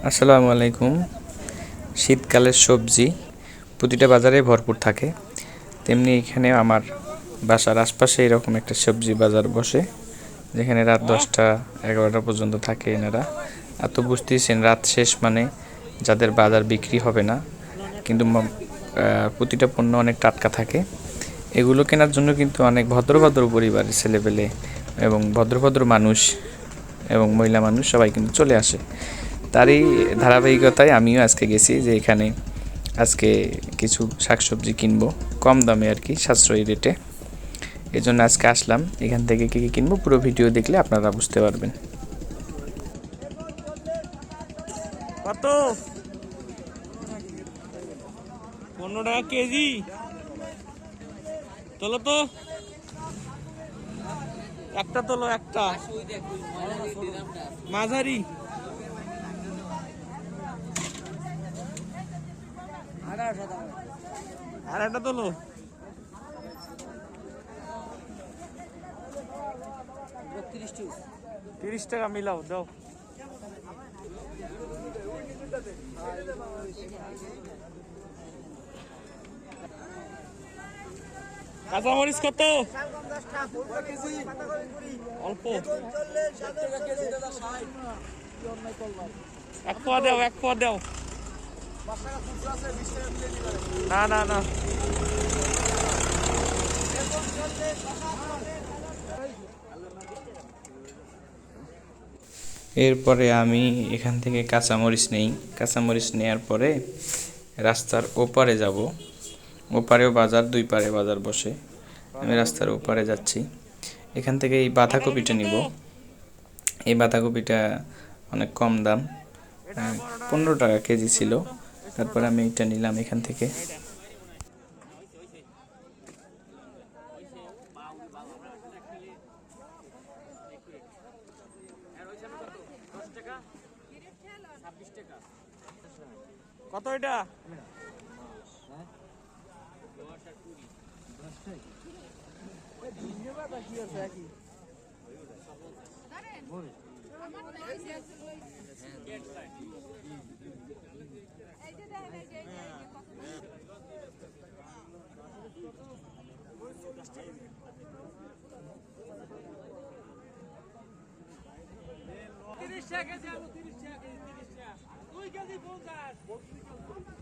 আসসালামু আলাইকুম। শীতকালের সবজি প্রতিটা বাজারে ভরপুর থাকে, তেমনি এখানে আমার বাসার আশপাশে এরকম একটা সবজি বাজার বসে, যেখানে রাত 10টা 11টা পর্যন্ত থাকে এনারা। আর তো বুঝতেছেন, রাত শেষ মানে যাদের বাজার বিক্রি হবে না, কিন্তু প্রতিটা পণ্য অনেক টাটকা থাকে। এগুলো কেনার জন্য কিন্তু অনেক ভদ্র ভদ্র পরিবারের ছেলেপেলে এবং ভদ্র ভদ্র মানুষ এবং মহিলা মানুষ সবাই কিন্তু চলে আসে। তারই ধারাবাহিকতায় আমিও আজকে গেছি, যে এখানে আজকে কিছু শাকসবজি কিনবো কম দামে আর কি, সাশ্রয়ী রেটে। এই জন্য আজকে আসলাম। এখান থেকে কী কী কিনবো পুরো ভিডিও দেখলে আপনারা বুঝতে পারবেন। কত? 15 টাকা কেজি। তোলো তো, একটা তোলো, একটা মাঝারি। আর একটা তোলো। 30 টাকা মিলাও দাও। কাঁচামরিচ কত? অল্প। 1 পোয়া দাও, 1 পোয়া দাও। না না না, এরপরে আমি এখান থেকে কাঁচামরিচ নেই। কাঁচামরিচ নেওয়ার পরে রাস্তার ওপারে যাব। ওপারেও বাজার, দুই পারে বাজার বসে। আমি রাস্তার ওপারে যাচ্ছি। এখান থেকে এই বাঁধাকপিটা নিব। এই বাঁধাকপিটা অনেক কম দাম, 15 টাকা কেজি ছিল। তারপর আমি এটা নিলাম এখান থেকে। কত এটা? তিরিশ টাকা কেজি, 30 টাকা কেজি, 30 টাকা 2 কেজি 50।